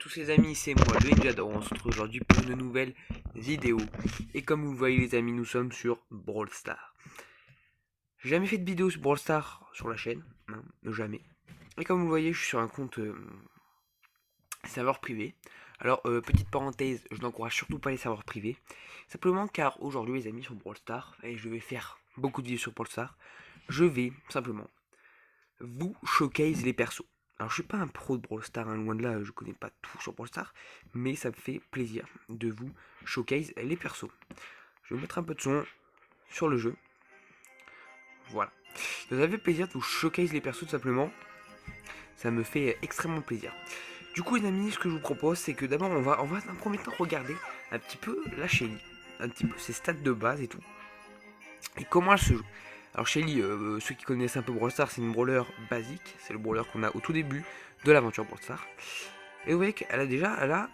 Tous ces amis, c'est moi, le Ninja. On se retrouve aujourd'hui pour une nouvelle vidéo. Et comme vous le voyez les amis, nous sommes sur Brawl Stars. J'ai jamais fait de vidéo sur Brawl Stars sur la chaîne, non, jamais. Et comme vous le voyez, je suis sur un compte serveur privé. Alors, petite parenthèse, je n'encourage surtout pas les serveurs privés. Simplement car aujourd'hui les amis sur Brawl Stars, et je vais faire beaucoup de vidéos sur Brawl Stars, je vais simplement vous showcase les persos. Alors je suis pas un pro de Brawl Stars, hein, loin de là, je connais pas tout sur Brawl Stars, mais ça me fait plaisir de vous showcase les persos. Je vais mettre un peu de son sur le jeu. Voilà. Ça me fait plaisir de vous showcase les persos tout simplement. Ça me fait extrêmement plaisir. Du coup les amis, ce que je vous propose, c'est que d'abord on va dans un premier temps regarder un petit peu la Shelly. Un petit peu ses stats de base et tout. Et comment elle se joue. Alors Shelly, ceux qui connaissent un peu Brawl Stars, c'est une brawler basique. C'est le brawler qu'on a au tout début de l'aventure Brawl Stars. Et vous voyez qu'elle a déjà,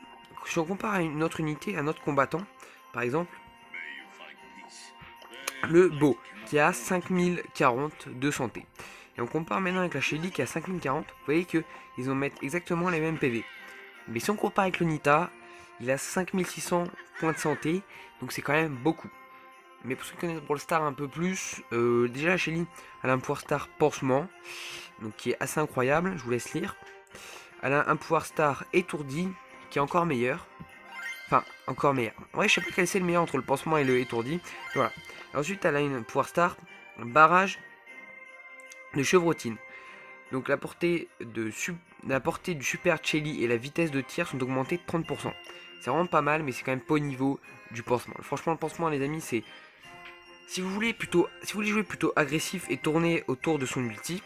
si on compare à une autre unité, à un autre combattant, par exemple, le Beau, qui a 5040 de santé. Et on compare maintenant avec la Shelly qui a 5040, vous voyez qu'ils vont mettre exactement les mêmes PV. Mais si on compare avec le Nita, il a 5600 points de santé, donc c'est quand même beaucoup. Mais pour ceux qui connaissent Brawl Stars un peu plus, déjà la Shelly, elle a un pouvoir star pansement, donc qui est assez incroyable, je vous laisse lire. Elle a un pouvoir star étourdi, qui est encore meilleur. Enfin, encore meilleur. Ouais, je sais pas quel c'est le meilleur entre le pansement et le étourdi. Voilà. Ensuite, elle a une pouvoir star barrage de chevrotine. Donc la portée du super Shelly et la vitesse de tir sont augmentées de 30%. C'est vraiment pas mal, mais c'est quand même pas au niveau du pansement. Franchement, le pansement, les amis, c'est... Si vous voulez jouer plutôt agressif et tourner autour de son ulti,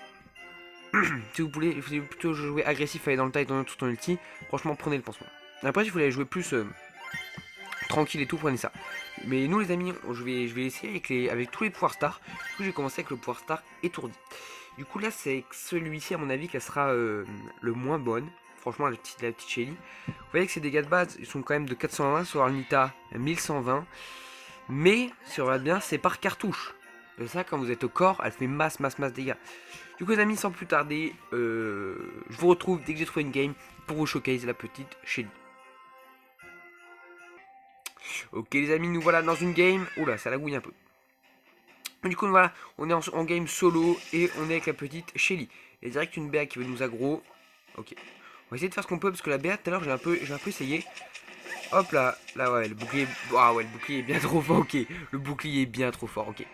si vous voulez plutôt jouer agressif, aller dans le tas et tourner autour de son ulti, franchement prenez le pansement. Après si vous voulez jouer plus tranquille et tout, prenez ça. Mais nous les amis, je vais essayer avec tous les pouvoirs stars. Du coup j'ai commencé avec le pouvoir star étourdi. Du coup là c'est celui-ci à mon avis qui sera le moins bonne. Franchement la petite Shelly. Vous voyez que ses dégâts de base ils sont quand même de 420 sur Arnita 1120. Mais si on regarde bien, c'est par cartouche. Et ça, quand vous êtes au corps, elle fait masse dégâts. Du coup, les amis, sans plus tarder, je vous retrouve dès que j'ai trouvé une game pour vous showcase la petite Shelly. Ok, les amis, nous voilà dans une game. Oula, ça lagouille un peu. Du coup, voilà, on est en game solo et on est avec la petite Shelly. Il y a direct une BA qui veut nous aggro. Ok. On va essayer de faire ce qu'on peut parce que la BA, tout à l'heure, j'ai un peu essayé. Hop là, ouais, le bouclier. Ah ouais, le bouclier est bien trop fort, ok. Le bouclier est bien trop fort, ok.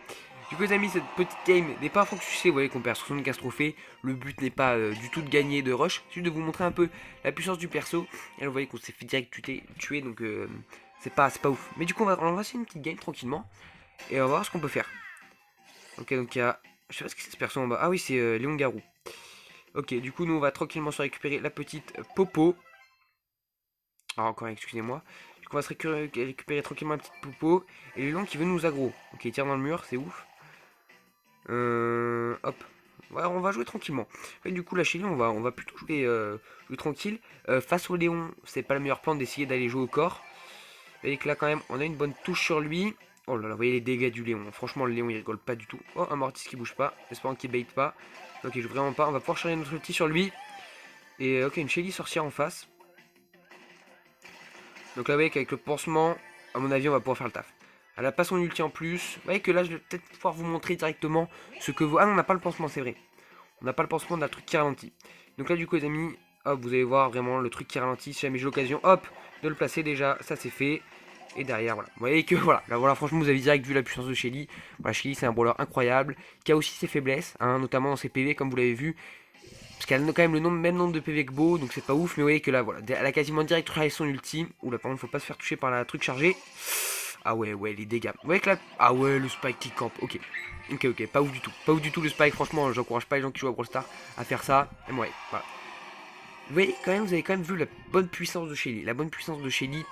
Du coup les amis, cette petite game n'est pas fonctionnée, vous voyez qu'on perd 75 trophées. Le but n'est pas du tout de gagner de rush, c'est juste de vous montrer un peu la puissance du perso. Et là vous voyez qu'on s'est fait direct tuer, donc c'est pas ouf. Mais du coup on va essayer une petite game tranquillement. Et on va voir ce qu'on peut faire. Ok, donc il y a... Je sais pas ce que c'est ce perso en bas. Ah oui, c'est Léon Garou. Ok, du coup nous on va tranquillement se récupérer la petite Popo. Alors encore excusez-moi. Du coup on va se récupérer tranquillement la petite Popo. Et le Léon qui veut nous aggro. Ok, il tire dans le mur, c'est ouf. Hop. Ouais, on va jouer tranquillement. Et du coup, la Shelly, on va plutôt jouer tranquille. Face au Léon, c'est pas le meilleur plan d'essayer d'aller jouer au corps. Et que là, quand même, on a une bonne touche sur lui. Oh là là, vous voyez les dégâts du Léon. Franchement, le Léon, il rigole pas du tout. Oh, un Mortis qui bouge pas. Espérant qu'il bait pas. Donc, il joue vraiment pas. On va pouvoir charger notre ulti sur lui. Et ok, une Shelly sorcière en face. Donc là, vous voyez qu'avec le pansement, à mon avis, on va pouvoir faire le taf. Elle a pas son ulti en plus. Vous voyez que là, je vais peut-être pouvoir vous montrer directement ce que vous... Ah non, on n'a pas le pansement, c'est vrai. On n'a pas le pansement d'un truc qui ralentit. Donc là, du coup, les amis, hop, vous allez voir vraiment le truc qui ralentit. Si jamais j'ai l'occasion, hop, de le placer déjà, ça c'est fait. Et derrière, voilà. Vous voyez que voilà, là, voilà, franchement, vous avez direct vu la puissance de Shelly. Voilà, Shelly, c'est un brawler incroyable, qui a aussi ses faiblesses, hein, notamment dans ses PV, comme vous l'avez vu. Parce qu'elle a quand même le même nombre de PV que Beau, donc c'est pas ouf. Mais vous voyez que là, voilà, elle a quasiment direct travaillé son ulti. Oula, par contre, faut pas se faire toucher par la truc chargée. Ah ouais, les dégâts. Vous voyez que là, ah ouais, le spike qui campe, ok. Ok, pas ouf du tout. Pas ouf du tout le spike, franchement, j'encourage pas les gens qui jouent à Brawl Stars à faire ça. Et ouais, voilà. Vous voyez, vous avez quand même vu la bonne puissance de Shelly. La bonne puissance de Shelly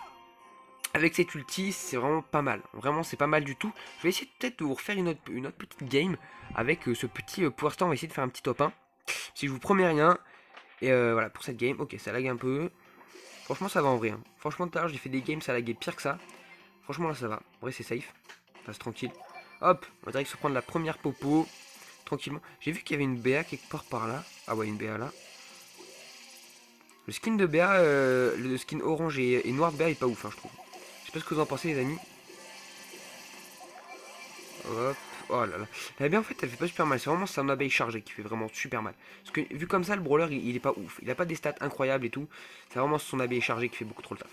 avec cette ulti, c'est vraiment pas mal. Vraiment, c'est pas mal du tout. Je vais essayer peut-être de vous refaire une autre petite game avec ce petit... pour l'instant, on va essayer de faire un petit top 1. Si je vous promets rien. Et voilà, pour cette game, ok, ça lag un peu. Franchement, ça va en vrai. Hein. Franchement, tout à l'heure, j'ai fait des games, ça laguait pire que ça. Franchement, là, ça va. En vrai, c'est safe. Ça, c'est tranquille. Hop, on va direct se prendre la première Popo. Tranquillement. J'ai vu qu'il y avait une BA quelque part par là. Ah ouais, une BA là. Le skin de BA, le skin orange et noir de BA est pas ouf, hein, je trouve. Je sais pas ce que vous en pensez, les amis. Hop, oh là là. La BA en fait, elle fait pas super mal. C'est vraiment son abeille chargée qui fait vraiment super mal. Parce que vu comme ça, le brawler il est pas ouf. Il a pas des stats incroyables et tout. C'est vraiment son abeille chargée qui fait beaucoup trop le taf.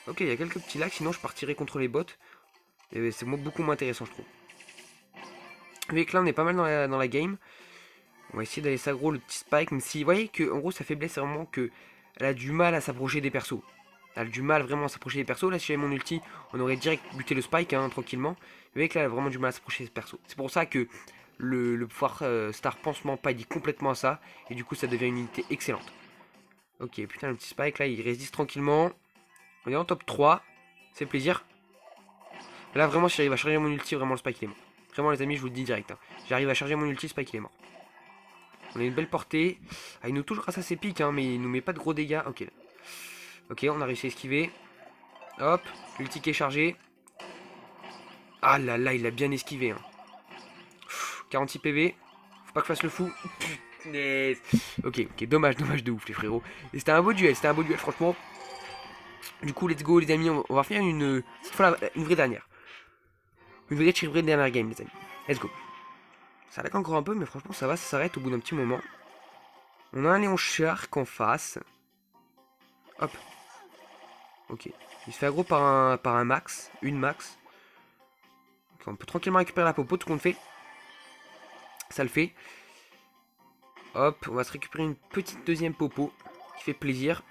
Ok, il y a quelques petits lags, sinon je partirai contre les bots. Et c'est beaucoup moins intéressant, je trouve. Vu que là, on est pas mal dans la game. On va essayer d'aller s'aggro le petit Spike, même si vous voyez que en gros sa faiblesse c'est vraiment que elle a du mal à s'approcher des persos. Elle a du mal vraiment à s'approcher des persos. Là si j'avais mon ulti, on aurait direct buté le Spike hein, tranquillement. Vous voyez que là elle a vraiment du mal à s'approcher des persos. C'est pour ça que le pouvoir Star Pansement paille complètement à ça. Et du coup ça devient une unité excellente. Ok, putain le petit Spike là il résiste tranquillement. On est en top 3. C'est plaisir. Là vraiment si j'arrive à charger mon ulti, vraiment le Spike il est mort. Vraiment les amis je vous le dis direct. Hein. J'arrive à charger mon ulti, Spike il est mort. On a une belle portée. Ah, il nous touche grâce à ses pics, hein, mais il nous met pas de gros dégâts. Ok. Ok, on a réussi à esquiver. Hop, l'ulti qui est chargé. Ah là là, il a bien esquivé. Hein. 46 PV. Faut pas que je fasse le fou. Punaise. Ok, dommage de ouf, les frérots. Et c'était un beau duel, franchement. Du coup, let's go, les amis. On va faire cette fois une vraie dernière. Une vraie dernière game, les amis. Let's go. Ça lag encore un peu, mais franchement, ça va, ça s'arrête au bout d'un petit moment. On a un Léon Shark en face. Hop. Ok. Il se fait aggro par un max. Une max. Donc on peut tranquillement récupérer la popo, tout compte fait. Ça le fait. Hop, on va se récupérer une petite deuxième popo. Qui fait plaisir.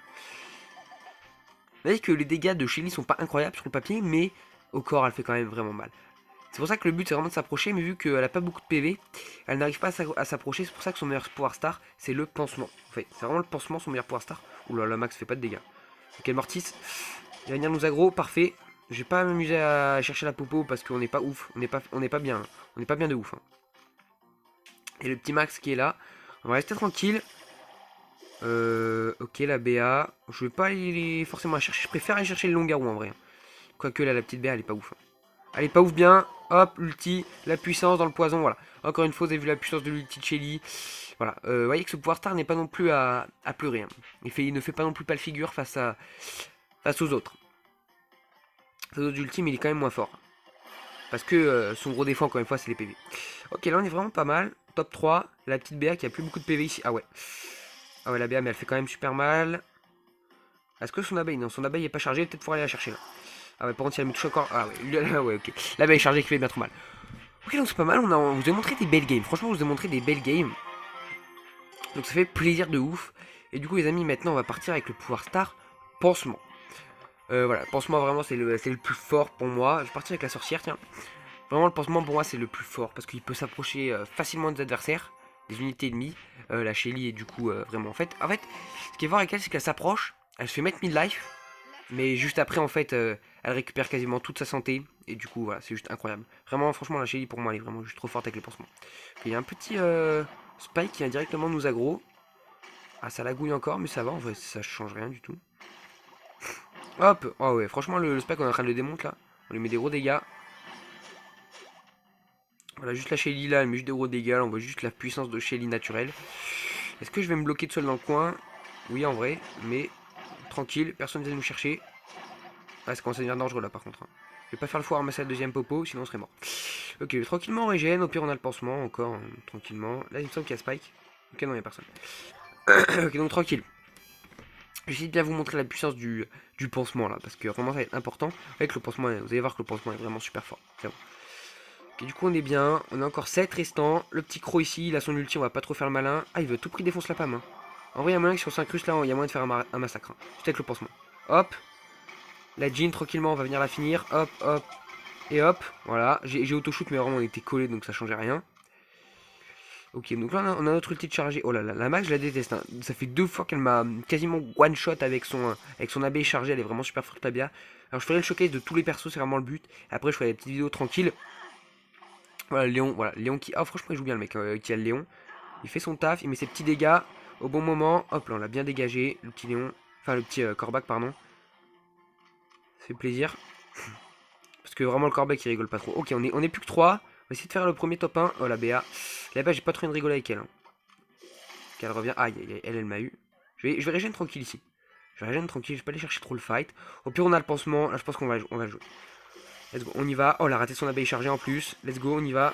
Vous voyez que les dégâts de Shelly sont pas incroyables sur le papier, mais au corps elle fait quand même vraiment mal. C'est pour ça que le but c'est vraiment de s'approcher, mais vu qu'elle a pas beaucoup de PV, elle n'arrive pas à s'approcher. C'est pour ça que son meilleur pouvoir star c'est le pansement. En fait, c'est vraiment le pansement son meilleur pouvoir star. Oula, la max fait pas de dégâts. Ok, Mortis. Il va venir nous aggro, parfait. Je vais pas m'amuser à chercher la popo parce qu'on n'est pas ouf. On n'est pas bien. Hein. On n'est pas bien de ouf. Hein. Et le petit Max qui est là. On va rester tranquille. Ok, la BA. Je vais pas aller forcément la chercher. Je préfère aller chercher le Longarou en vrai. Quoique là, la petite BA, elle est pas ouf. Hein. Elle est pas ouf bien. Hop, l'ulti. La puissance dans le poison. Voilà. Encore une fois, vous avez vu la puissance de l'ulti de Shelly. Voilà. Vous voyez que ce pouvoir star n'est pas non plus à pleurer. Hein. Il ne fait pas non plus pas le figure face aux autres. Face aux autres ultimes, il est quand même moins fort. Parce que son gros défaut, encore une fois, c'est les PV. Ok, là on est vraiment pas mal. Top 3. La petite BA qui a plus beaucoup de PV ici. Ah ouais. Ah ouais, la BA, mais elle fait quand même super mal. Est-ce que son abeille? Non, son abeille est pas chargée. Peut-être pouvoir aller la chercher là. Ah ouais, par contre, si elle me touche encore. Ah ouais, ouais, ok. L'abeille est chargée qui fait bien trop mal. Ok, donc c'est pas mal. On vous a montré des belles games. Franchement, on vous a montré des belles games. Donc ça fait plaisir de ouf. Et du coup, les amis, maintenant on va partir avec le pouvoir star pansement. Voilà, pansement vraiment c'est le plus fort pour moi. Je vais partir avec la sorcière, tiens. Vraiment, le pansement pour moi c'est le plus fort parce qu'il peut s'approcher facilement des adversaires, des unités ennemies. La Shelly est du coup vraiment en fait, ce qui est fort avec elle, c'est qu'elle s'approche, elle se fait mettre mid-life, mais juste après en fait, elle récupère quasiment toute sa santé et du coup voilà, c'est juste incroyable. Vraiment, franchement, la Shelly pour moi elle est vraiment juste trop forte avec les pansements. Il y a un petit Spike qui vient directement nous aggro. Ah, ça lagouille encore, mais ça va en vrai, ça change rien du tout. Hop, oh ouais, franchement le Spike on est en train de le démonter là, on lui met des gros dégâts. Voilà, juste la Shelly là, elle met juste des gros dégâts. On voit juste la puissance de Shelly naturelle. Est-ce que je vais me bloquer tout seul dans le coin? Oui, en vrai, mais tranquille, personne ne vient nous chercher. Ah, ça commence à devenir dangereux là par contre. Hein. Je vais pas faire le foire à ramasser la deuxième popo, sinon on serait mort. Ok, tranquillement on régène. Au pire, on a le pansement encore, hein, tranquillement. Là, il me semble qu'il y a Spike. Ok, non, il n'y a personne. Ok, donc tranquille. J'essaie de bien vous montrer la puissance du pansement là, parce que vraiment ça va être important. Avec le pansement, vous allez voir que le pansement est vraiment super fort. C'est bon. Ok, du coup on est bien, on a encore 7 restants. Le petit croc ici, il a son ulti, on va pas trop faire le malin. Ah, il veut tout prix défoncer la PAM. Hein. En vrai, il y a moyen que sur 5 russes là, il y a moyen de faire un massacre. Hein. Juste avec le pansement. Hop. La Jean, tranquillement, on va venir la finir. Hop, hop. Et hop. Voilà. J'ai auto-shoot, mais vraiment on était collé donc ça changeait rien. Ok, donc là on a notre ulti de chargé. Oh là là, la Max je la déteste. Hein. Ça fait 2 fois qu'elle m'a quasiment one shot avec son AB chargé. Elle est vraiment super forte la BA. Alors je ferai le showcase de tous les persos, c'est vraiment le but. Après je ferai des petites vidéos tranquilles. Voilà, Léon qui... Ah, franchement, il joue bien le mec qui a le Léon. Il fait son taf, il met ses petits dégâts au bon moment. Hop, là, on l'a bien dégagé. Le petit Léon, enfin le petit Corbac, pardon. Ça fait plaisir. Parce que vraiment, le Corbac, il rigole pas trop. Ok, on est plus que 3. On va essayer de faire le premier top 1. Oh, la BA. La BA, j'ai pas trop une rigole avec elle. Hein. Elle revient. Aïe, elle m'a eu. Je vais régénérer tranquille ici. Je vais régénérer tranquille, je vais pas aller chercher trop le fight. Au pire, on a le pansement. Là, je pense qu'on va le jouer. Let's go, on y va. Oh, elle a raté son abeille chargée en plus. Let's go, on y va.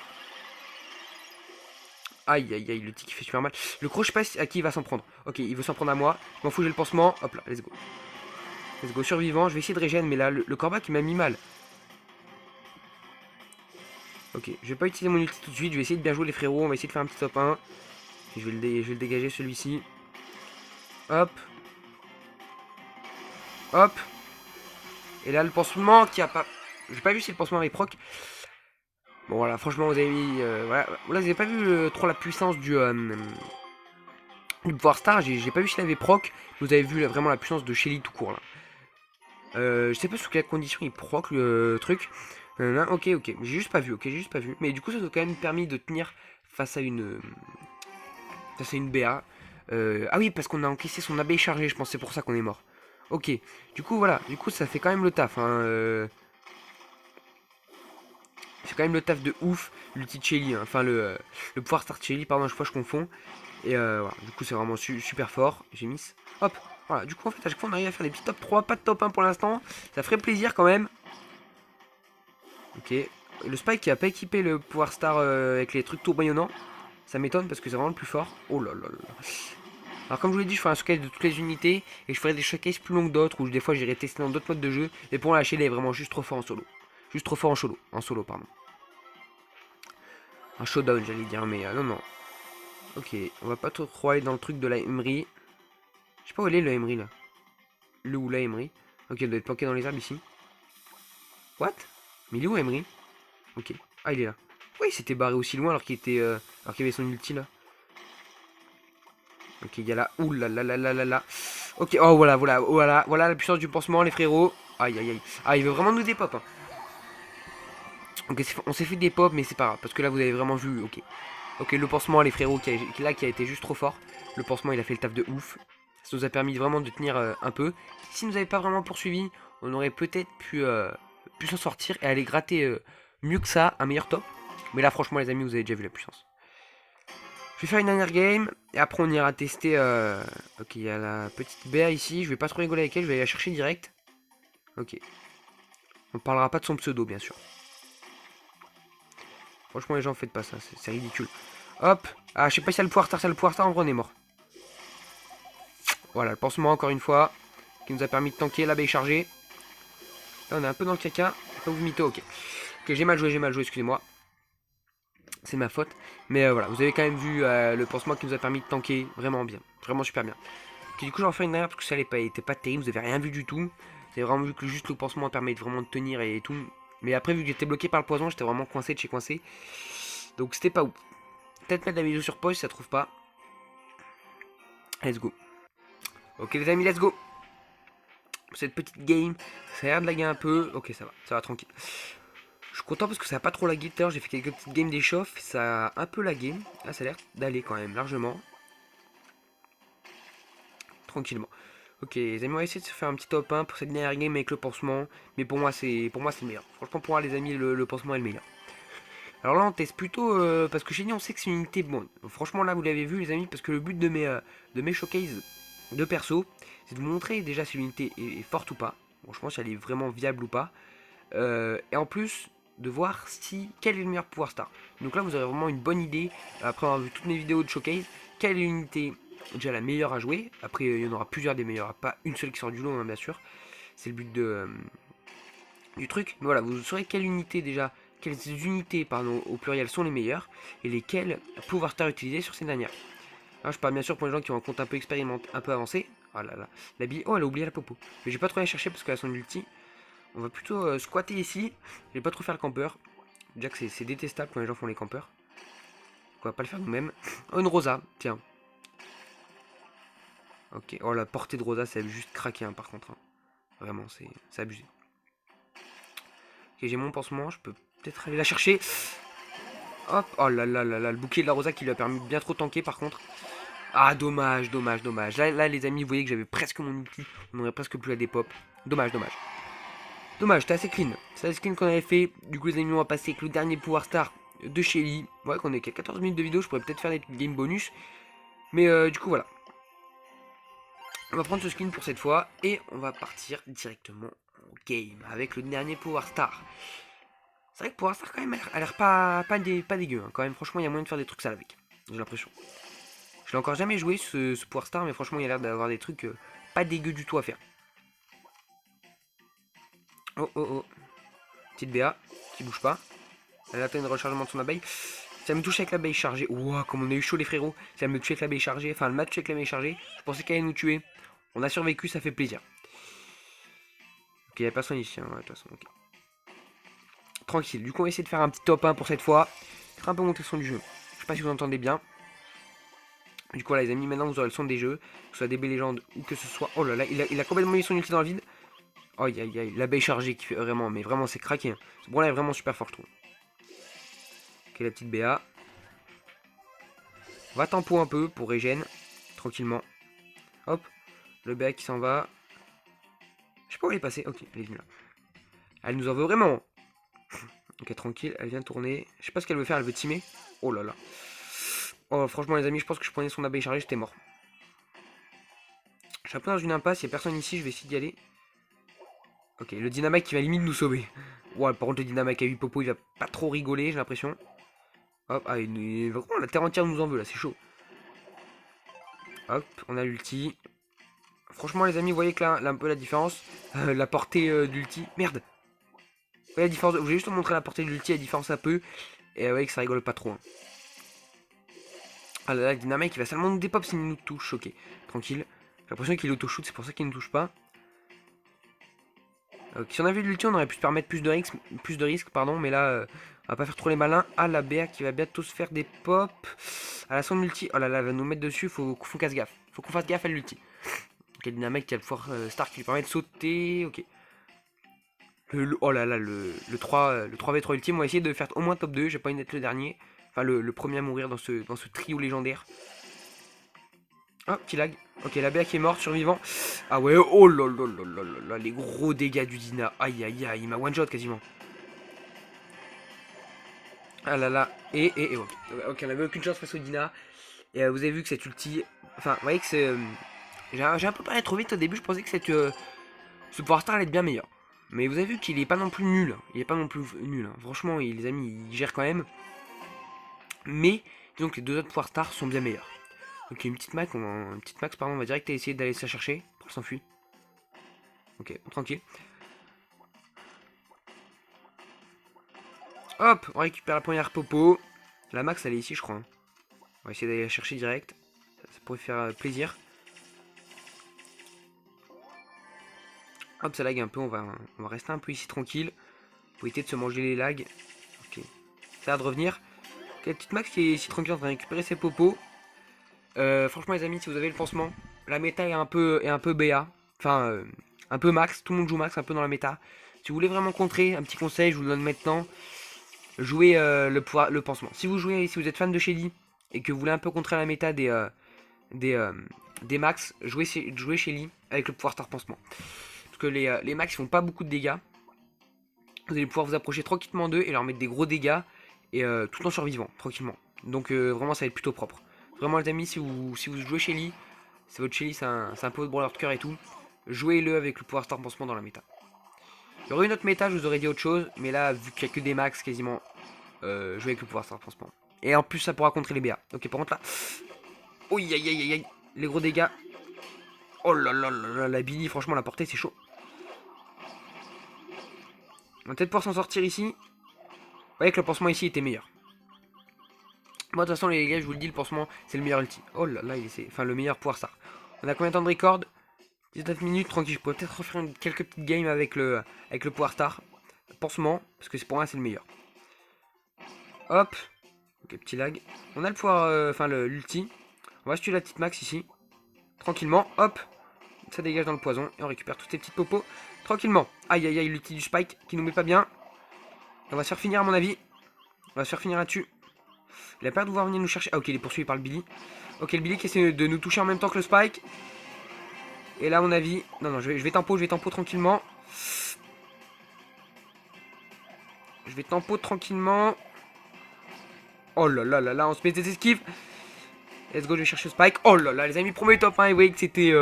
Aïe, aïe, aïe, le tic fait super mal. Le croc, je sais pas à qui il va s'en prendre. Ok, il veut s'en prendre à moi. Je m'en fous, j'ai le pansement. Hop là, let's go. Let's go, survivant. Je vais essayer de régénérer, mais là, le corbac, il m'a mis mal. Ok, je vais pas utiliser mon ulti tout de suite. Je vais essayer de bien jouer les frérots. On va essayer de faire un petit top 1. Je vais le dégager, celui-ci. Hop. Hop. Et là, le pansement qui a pas... J'ai pas vu si le pansement avait proc. Bon, voilà, franchement, vous avez mis... voilà. Là, vous avez pas vu trop la puissance du pouvoir star. J'ai pas vu s'il avait proc. Vous avez vu vraiment la puissance de Shelly tout court, là. Je sais pas sous quelles conditions il proc le truc. Ok, ok. J'ai juste pas vu, ok, j'ai juste pas vu. Mais du coup, ça nous a quand même permis de tenir face à une... face à une BA. Ah oui, parce qu'on a encaissé son abeille chargée, je pense, c'est pour ça qu'on est mort. Ok, du coup, voilà. Du coup, ça fait quand même le taf, hein. C'est quand même le taf de ouf, l'ulti de Shelly, hein. Enfin le pouvoir start Shelly, pardon, je crois que je confonds. Et voilà, du coup c'est vraiment super fort. J'ai mis. Hop, voilà, du coup en fait à chaque fois on arrive à faire des petits top 3, pas de top 1 pour l'instant. Ça ferait plaisir quand même. Ok, le Spike qui a pas équipé le pouvoir star avec les trucs tourbillonnants. Ça m'étonne parce que c'est vraiment le plus fort. Oh là là là. Alors comme je vous l'ai dit, je ferai un showcase de toutes les unités. Et je ferai des showcases plus longs que d'autres. Ou des fois j'irai tester dans d'autres modes de jeu. Et pour la Shelly est vraiment juste trop fort en solo. Juste trop fort en solo. En solo, pardon. Un showdown, j'allais dire, mais non, non. Ok, on va pas trop aller dans le truc de la Emery. Je sais pas où elle est, la Emery, là. Le ou la Emery. Ok, elle doit être planquée dans les arbres, ici. What? Mais il est où, Emery? Ok. Ah, il est là. Ouais, il s'était barré aussi loin alors qu'il était... alors qu'il avait son ulti, là. Ok, il y a là... Ouh là là là là là là. Ok, oh, voilà, voilà, voilà. Voilà la puissance du pansement, les frérots. Aïe, aïe, aïe. Ah, il veut vraiment nous dépop, hein. Ok, on s'est fait des pop, mais c'est pas grave. Parce que là, vous avez vraiment vu, ok. Ok, le pansement, les frérots, qui a été juste trop fort. Le pansement, il a fait le taf de ouf. Ça nous a permis vraiment de tenir un peu. Si nous avait pas vraiment poursuivi, on aurait peut-être pu s'en sortir et aller gratter mieux que ça, un meilleur top. Mais là, franchement, les amis, vous avez déjà vu la puissance. Je vais faire une dernière game et après on ira tester. Ok, il y a la petite Béa ici. Je vais pas trop rigoler avec elle, je vais aller la chercher direct. Ok. On parlera pas de son pseudo, bien sûr. Franchement, les gens, faites pas ça, c'est ridicule. Hop. Ah, je sais pas si ça le pouvoir star, en vrai, on est mort. Voilà, le pansement, encore une fois, qui nous a permis de tanker l'abeille chargée. Là, on est un peu dans le caca. Pas vous mytho, ok. Ok, j'ai mal joué, excusez-moi. C'est ma faute. Mais voilà, vous avez quand même vu le pansement qui nous a permis de tanker vraiment bien. Vraiment super bien. Ok, du coup, je vais en faire une dernière parce que ça n'était pas terrible. Vous avez rien vu du tout. Vous avez vraiment vu que juste le pansement permet vraiment de tenir et tout. Mais après, vu que j'étais bloqué par le poison, j'étais vraiment coincé de chez coincé. Donc, c'était pas ouf. Peut-être mettre la vidéo sur pause si ça trouve pas. Let's go. Ok, les amis, let's go. Cette petite game, ça a l'air de laguer un peu. Ok, ça va tranquille. Je suis content parce que ça a pas trop lagué. Tout à l'heure, j'ai fait quelques petites games d'échauffe. Ça a un peu lagué. Là, ça a l'air d'aller quand même largement. Tranquillement. Ok, les amis, on va essayer de se faire un petit top 1 pour cette dernière game avec le pansement. Mais pour moi, c'est le meilleur. Franchement, pour moi, les amis, le pansement est le meilleur. Alors là, on teste plutôt parce que chez nous, on sait que c'est une unité bonne. Franchement, là, vous l'avez vu, les amis, parce que le but de mes showcases de perso, c'est de vous montrer déjà si l'unité est forte ou pas. Franchement, si elle est vraiment viable ou pas. Et en plus, de voir quel est le meilleur pouvoir star. Donc là, vous aurez vraiment une bonne idée, après avoir vu toutes mes vidéos de showcase, quelle est l'unité déjà la meilleure à jouer. Après, il y en aura plusieurs des meilleures, pas une seule qui sort du lot, hein, bien sûr. C'est le but du truc. Mais voilà, vous saurez quelle unité déjà, quelles unités, pardon, au pluriel sont les meilleures, et lesquelles pouvoir star utiliser sur ces dernières. Alors, je parle bien sûr pour les gens qui ont un compte un peu expérimenté, un peu avancé. Oh là là, la bille, oh elle a oublié la popo. Mais j'ai pas trop à chercher parce qu'elle a son ulti. On va plutôt squatter ici. Je vais pas trop faire le campeur. Déjà que c'est détestable quand les gens font les campeurs. On va pas le faire nous-mêmes. Oh, une Rosa, tiens. Ok, oh la portée de Rosa, c'est juste craqué hein, par contre. Hein. Vraiment, c'est abusé. Ok, j'ai mon pansement, je peux peut-être aller la chercher. Hop, oh là là là là, le bouclier de la Rosa qui lui a permis de bien trop tanker par contre. Ah, dommage, dommage, dommage. Là, les amis, vous voyez que j'avais presque mon ulti. On aurait presque plus la dépop. Dommage, dommage. Dommage, c'était assez clean. C'est assez clean qu'on avait fait. Du coup, les amis, on va passer avec le dernier pouvoir star de Shelly. Ouais, qu'on est qu'à 14 minutes de vidéo. Je pourrais peut-être faire des petites games bonus. Mais du coup, voilà. On va prendre ce skin pour cette fois et on va partir directement en game avec le dernier Power Star. C'est vrai que Power Star quand même a l'air pas dégueu. Hein. Quand même, franchement, il y a moyen de faire des trucs sales avec. J'ai l'impression. Je l'ai encore jamais joué ce Power Star, mais franchement, il a l'air d'avoir des trucs pas dégueu du tout à faire. Oh oh oh. Petite BA qui bouge pas. Elle attend une rechargement de son abeille. Si elle me touche avec l'abeille chargée. Ouah, comme on a eu chaud les frérots. Si elle me tue avec l'abeille chargée. Enfin, elle m'a tué avec l'abeille chargée. Je pensais qu'elle allait nous tuer. On a survécu, ça fait plaisir. Ok, il n'y a personne ici, hein, de toute façon. Okay. Tranquille. Du coup, on va essayer de faire un petit top 1 pour cette fois. Faire un peu monter le son du jeu. Je sais pas si vous entendez bien. Du coup, là, les amis, maintenant vous aurez le son des jeux. Que ce soit DB Legend ou que ce soit. Oh là là, il a complètement mis son ulti dans le vide. Oh, aïe aïe aïe. L'abeille chargée qui fait vraiment. Mais vraiment, c'est craqué. Hein. Ce bron là est vraiment super fort, je trouve. Ok, la petite BA. On va tempo un peu pour régène. Tranquillement. Hop. Le BA qui s'en va. Je sais pas où elle est passée. Ok, elle est venue là. Elle nous en veut vraiment. Ok, tranquille. Elle vient tourner. Je sais pas ce qu'elle veut faire. Elle veut teamer. Oh là là. Oh, franchement, les amis, je pense que je prenais son abeille chargée. J'étais mort. Je suis un peu dans une impasse. Il n'y a personne ici. Je vais essayer d'y aller. Ok, le dynamite qui va limite nous sauver. Ouais, par contre, le dynamite à 8 popo, il va pas trop rigoler, j'ai l'impression. Hop, ah, vraiment, la terre entière nous en veut là, c'est chaud. Hop, on a l'ulti. Franchement, les amis, vous voyez que là un peu la différence. La portée d'ulti. Merde! Vous voyez la différence. Je voulais juste vous montrer la portée de l'ulti, la différence un peu. Et vous voyez que ça rigole pas trop. Hein. Ah là là, le dynamite, il va seulement nous dépop s'il nous touche. Ok, tranquille. J'ai l'impression qu'il auto-shoot, c'est pour ça qu'il ne touche pas. Si on avait de l'ulti, on aurait pu se permettre plus de risques, pardon, mais là, on va pas faire trop les malins. Ah, la BA qui va bientôt se faire des pop. À la son multi. Oh là là, elle va nous mettre dessus, faut qu'on fasse gaffe. Faut qu'on fasse gaffe à l'ulti. Ok, le dynamite qui a le pouvoir star qui lui permet de sauter. Ok. Oh là là, le 3v3 ultime, on va essayer de faire au moins top 2. J'ai pas envie d'être le dernier. Enfin, le premier à mourir dans ce trio légendaire. Oh, petit lag. Ok, la BA qui est morte, survivant. Ah ouais, oh là là là là là là, les gros dégâts du Dina. Aïe aïe aïe, il m'a one shot quasiment. Ah là là, et ok. Ok, on avait aucune chance face au Dina. Et vous avez vu que cette ulti. Enfin, vous voyez que c'est. J'ai un peu parlé trop vite au début, je pensais que ce pouvoir star allait être bien meilleur. Mais vous avez vu qu'il est pas non plus nul. Il est pas non plus nul. Hein. Franchement, les amis, il gère quand même. Mais, disons que les deux autres pouvoirs stars sont bien meilleurs. Ok, une petite max, pardon, on va direct essayer d'aller se la chercher pour s'enfuir. Ok, tranquille. Hop, on récupère la première popo. La max, elle est ici, je crois. Hein. On va essayer d'aller la chercher direct. Ça pourrait faire plaisir. Hop, ça lag un peu. On va rester un peu ici tranquille. Pour éviter de se manger les lags. Ok. Ça a de revenir. Ok, la petite max qui est ici tranquille en train de récupérer ses popos. Franchement, les amis, si vous avez le pansement, la méta est un peu BA. Enfin, un peu max. Tout le monde joue max un peu dans la méta. Si vous voulez vraiment contrer, un petit conseil, je vous le donne maintenant. Jouez le pansement. Si vous êtes fan de Shelly et que vous voulez un peu contrer la méta des max, jouez Shelly avec le pouvoir star pansement. Parce que les max ils font pas beaucoup de dégâts. Vous allez pouvoir vous approcher tranquillement d'eux et leur mettre des gros dégâts et tout en survivant tranquillement. Donc vraiment ça va être plutôt propre. Vraiment les amis, si vous jouez Shelly, c'est votre Shelly, c'est un peu votre brawler de cœur et tout, jouez-le avec le pouvoir star pansement dans la méta. Il y aurait une autre méta, je vous aurais dit autre chose, mais là vu qu'il n'y a que des max quasiment, jouez avec le pouvoir star pansement. Et en plus ça pourra contrer les BA. Ok par contre là. Oh aïe aïe aïe aïe. Les gros dégâts. Oh là là là là, la Billy, franchement la portée c'est chaud. On va peut-être pouvoir s'en sortir ici. Vous voyez que le pansement ici était meilleur. Moi de toute façon les gars, je vous le dis, le pansement c'est le meilleur ulti. Oh là là, enfin le meilleur pouvoir star. On a combien de temps de record? 19 minutes, tranquille, je pourrais peut-être refaire quelques petites games avec le pouvoir star. Pansement, parce que pour moi c'est le meilleur. Hop. Ok, petit lag. On a le pouvoir, enfin l'ulti. On va se tuer la petite max ici. Tranquillement, hop. Ça dégage dans le poison et on récupère toutes ces petites popos tranquillement. Aïe aïe aïe, l'ulti du spike qui nous met pas bien. On va se faire finir à mon avis. On va se faire finir là-dessus. Il a peur de pouvoir venir nous chercher. Ah ok, il est poursuivi par le Billy. Ok, le Billy qui essaie de nous toucher en même temps que le spike. Et là à mon avis. Non non, je vais tempo tranquillement. Je vais tempo tranquillement. Oh là là là là, on se met des esquives. Let's go, je vais chercher le spike. Oh là là, les amis, premier top 1. Et vous voyez que c'était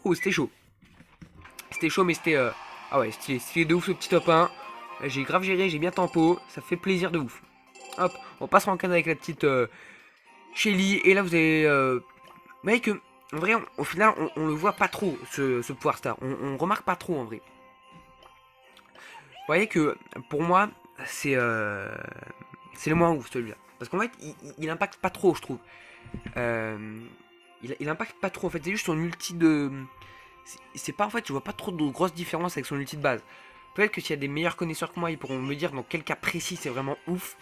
Oh, c'était chaud. C'était chaud, mais c'était... Ah ouais, stylé de ouf ce petit top 1. J'ai grave géré, j'ai bien tempo. Ça fait plaisir de ouf. Hop, on passe en cadre avec la petite Shelly. Et là, vous avez... vous voyez que, en vrai, au final, on le voit pas trop, ce pouvoir star. On remarque pas trop, en vrai. Vous voyez que, pour moi, c'est le moins ouf, celui-là. Parce qu'en fait, il impacte pas trop, je trouve. Il impacte pas trop, en fait. C'est juste son ulti de... C'est pas, en fait, je vois pas trop de grosses différences avec son ulti de base. Peut-être que s'il y a des meilleurs connaisseurs que moi, ils pourront me dire dans quel cas précis c'est vraiment ouf.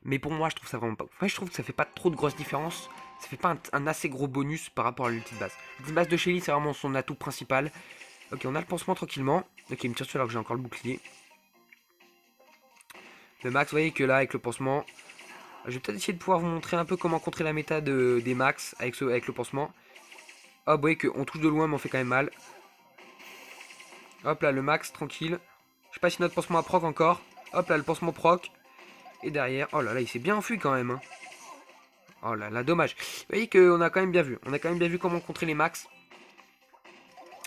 Mais pour moi, je trouve ça vraiment pas ouf. Moi, je trouve que ça fait pas trop de grosses différences. Ça fait pas un assez gros bonus par rapport à l'ulti de base. L'ulti de base de Shelly, c'est vraiment son atout principal. Ok, on a le pansement tranquillement. Ok, il me tire dessus alors que j'ai encore le bouclier. Le max, vous voyez que là, avec le pansement, je vais peut-être essayer de pouvoir vous montrer un peu comment contrer la méta des max avec le pansement. Hop, vous voyez qu'on touche de loin, mais on fait quand même mal. Hop là, le max, tranquille. Je sais pas si notre pansement a proc encore. Hop là, le pansement proc. Et derrière, oh là là, il s'est bien enfui quand même. Hein. Oh là là, dommage. Vous voyez qu'on a quand même bien vu. On a quand même bien vu comment contrer les max.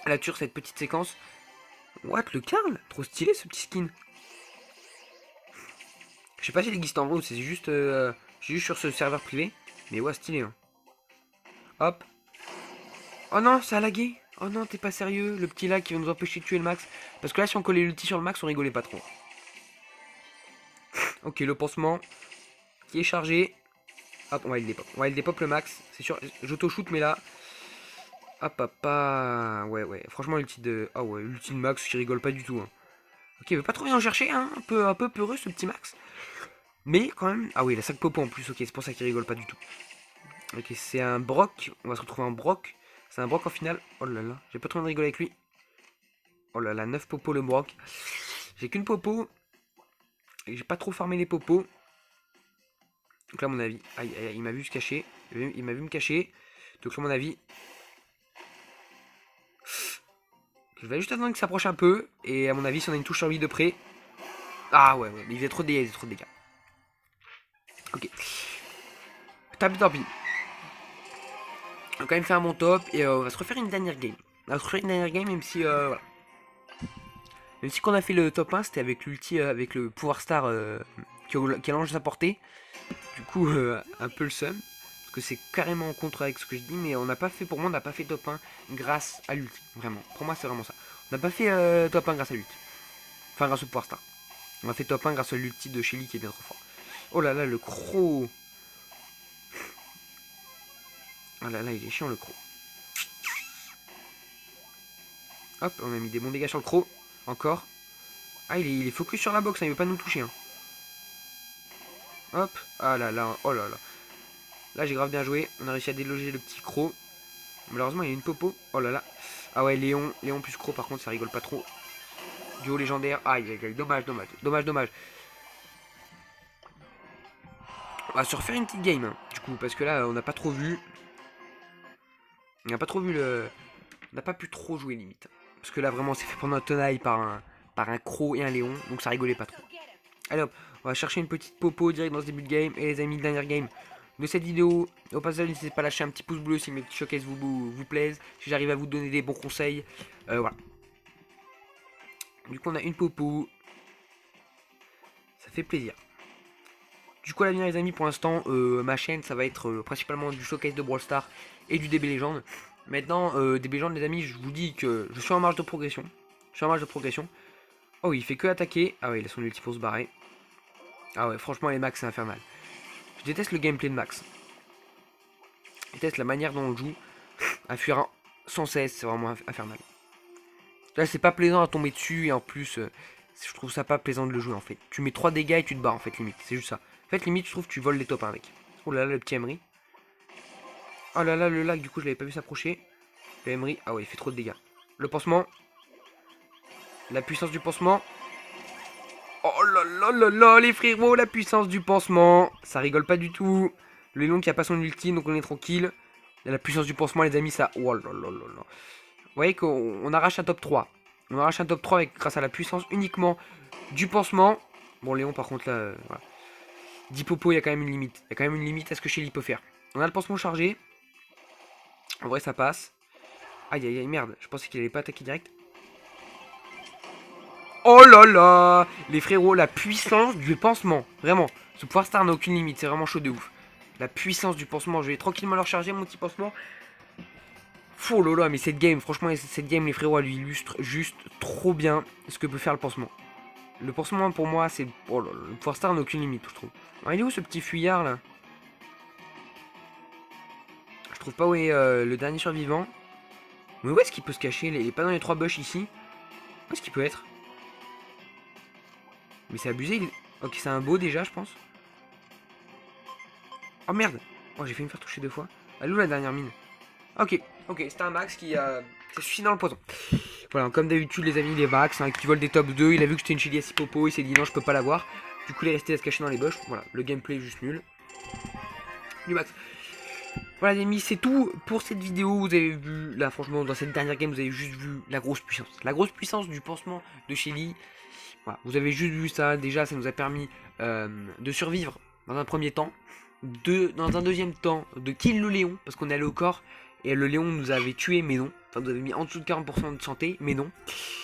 Là, sur cette petite séquence. What, le Karl? Trop stylé ce petit skin. Je sais pas s'il existe en vrai ou c'est juste, juste sur ce serveur privé. Mais ouais, stylé. Hein. Hop. Oh non, ça a lagué. Oh non, t'es pas sérieux. Le petit lag qui va nous empêcher de tuer le max. Parce que là, si on collait l'ulti sur le max, on rigolait pas trop. Ok, le pansement qui est chargé. Hop, on va le dépop. On va le dépop le max. C'est sûr, j'auto-shoot, mais là. Hop, hop, hop. Ouais. Franchement, l'ulti de. Ah ouais, l'ulti de max, je rigole pas du tout. Hein. Ok, il veut pas trop bien en chercher, hein. Un peu peureux ce petit max. Mais quand même. Ah oui, il a 5 popos en plus. Ok, c'est pour ça qu'il rigole pas du tout. Ok, c'est un Brock. On va se retrouver en Brock. C'est un Brock en finale. Oh là là, j'ai pas trop envie de rigoler avec lui. Oh là là, 9 popos le Brock. J'ai qu'une popo. Et j'ai pas trop farmé les popos. Donc là, à mon avis. Aïe, il m'a vu se cacher. Il m'a vu me cacher. Donc là, à mon avis. Je vais juste attendre qu'il s'approche un peu. Et à mon avis, si on a une touche sur lui de près. Ah ouais, mais il fait trop de dégâts. Il fait trop de dégâts. Ok. Tant pis. On va quand même faire un bon top. Et on va se refaire une dernière game. On va se refaire une dernière game, même si. Voilà. Même si quand on a fait le top 1, c'était avec l'ulti, avec le pouvoir star qui allonge sa portée. Du coup, un peu le seum. Parce que c'est carrément en contre avec ce que je dis. Mais on n'a pas fait, pour moi, on n'a pas fait top 1 grâce à l'ulti. Vraiment. Pour moi, c'est vraiment ça. On n'a pas fait top 1 grâce à l'ulti. Enfin, grâce au pouvoir star. On a fait top 1 grâce à l'ulti de Shelly qui est bien trop fort. Oh là là, le croc. Oh là là, il est chiant le croc. Hop, on a mis des bons dégâts sur le croc. Encore. Ah, il est focus sur la box, hein, il veut pas nous toucher. Hein. Hop. Ah là là, oh là là. Là, j'ai grave bien joué. On a réussi à déloger le petit croc. Malheureusement, il y a une popo. Oh là là. Ah ouais, Léon plus croc, par contre, ça rigole pas trop. Duo légendaire. Aïe, dommage. On va se refaire une petite game, hein, du coup, parce que là, on n'a pas trop vu. On n'a pas trop vu le... On n'a pas pu trop jouer, limite. Parce que là, vraiment, on s'est fait prendre un tenaille par un croc et un Léon, donc ça rigolait pas trop. Allez hop, on va chercher une petite popo direct dans ce début de game. Et les amis, dernière game de cette vidéo. Au passage, n'hésitez pas à lâcher un petit pouce bleu si mes petits showcases vous plaisent. Si j'arrive à vous donner des bons conseils. Voilà. Du coup, on a une popo. Ça fait plaisir. Du coup, à l'avenir, les amis, pour l'instant, ma chaîne, ça va être principalement du showcase de Brawl Stars et du DB Legend. Maintenant, DB Legend, les amis, je vous dis que je suis en marge de progression. Oh, il fait que attaquer. Ah ouais, il a son ulti pour se barrer. Ah ouais, franchement, les max, c'est infernal. Je déteste le gameplay de Max. Je déteste la manière dont on joue. À fuir sans cesse, c'est vraiment infernal. Là, c'est pas plaisant à tomber dessus et en plus, je trouve ça pas plaisant de le jouer en fait. Tu mets 3 dégâts et tu te bats en fait, limite. C'est juste ça. En fait, limite, je trouve que tu voles les top 1 avec. Oh là là, le petit Emery. Oh là là, le lag, du coup, je l'avais pas vu s'approcher. Le Emery, ah ouais, il fait trop de dégâts. Le pansement. La puissance du pansement. Oh là là là là, les frérots, la puissance du pansement. Ça rigole pas du tout. Le long qui a pas son ulti, donc on est tranquille. Et la puissance du pansement, les amis, ça. Oh là là là là. Vous voyez qu'on arrache un top 3. On arrache un top 3 avec, grâce à la puissance uniquement du pansement. Bon, Léon, par contre, là, voilà. 10 popo, il y a quand même une limite. Il y a quand même une limite à ce que Shelly peut faire. On a le pansement chargé. En vrai, ça passe. Aïe aïe aïe, merde. Je pensais qu'il allait pas attaquer direct. Oh là là. Les frérots, la puissance du pansement. Vraiment. Ce pouvoir star n'a aucune limite. C'est vraiment chaud de ouf. La puissance du pansement. Je vais tranquillement le recharger, mon petit pansement. Oh là là, mais cette game, franchement, cette game, les frérots, elle lui illustre juste trop bien ce que peut faire le pansement. Le pansement, pour moi, c'est... Oh là là, le pouvoir star n'a aucune limite, je trouve. Alors, il est où ce petit fuyard, là? Je trouve pas où est le dernier survivant. Mais où est-ce qu'il peut se cacher? Il est pas dans les 3 bush ici. Où est-ce qu'il peut être? Mais c'est abusé. Ok, c'est un beau déjà, je pense. Oh merde. Oh, j'ai failli me faire toucher 2 fois. Elle est où la dernière mine? Ok, ok, c'était un max qui s'est suicidé dans le poison. Voilà, comme d'habitude, les amis, les max hein, qui volent des top 2. Il a vu que j'étais une chili à 6 popo. Il s'est dit non, je peux pas l'avoir. Du coup, il est resté à se cacher dans les bush. Voilà, le gameplay est juste nul. Du max. Voilà les amis, c'est tout pour cette vidéo. Vous avez vu, là franchement, dans cette dernière game, vous avez juste vu la grosse puissance. La grosse puissance du pansement de Shelly. Voilà, vous avez juste vu ça. Déjà, ça nous a permis de survivre dans un premier temps. Dans un deuxième temps, de kill le Léon, parce qu'on est allé au corps. Et le Léon nous avait tué, mais non. Enfin, nous avait mis en dessous de 40% de santé, mais non.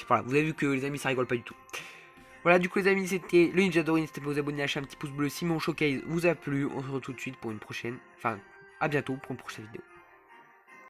Voilà, vous avez vu que les amis, ça rigole pas du tout. Voilà, du coup les amis, c'était le Ninja Dorine. N'hésitez pas à vous abonner, lâcher un petit pouce bleu si mon showcase vous a plu. On se retrouve tout de suite pour une prochaine... Enfin, à bientôt pour une prochaine vidéo.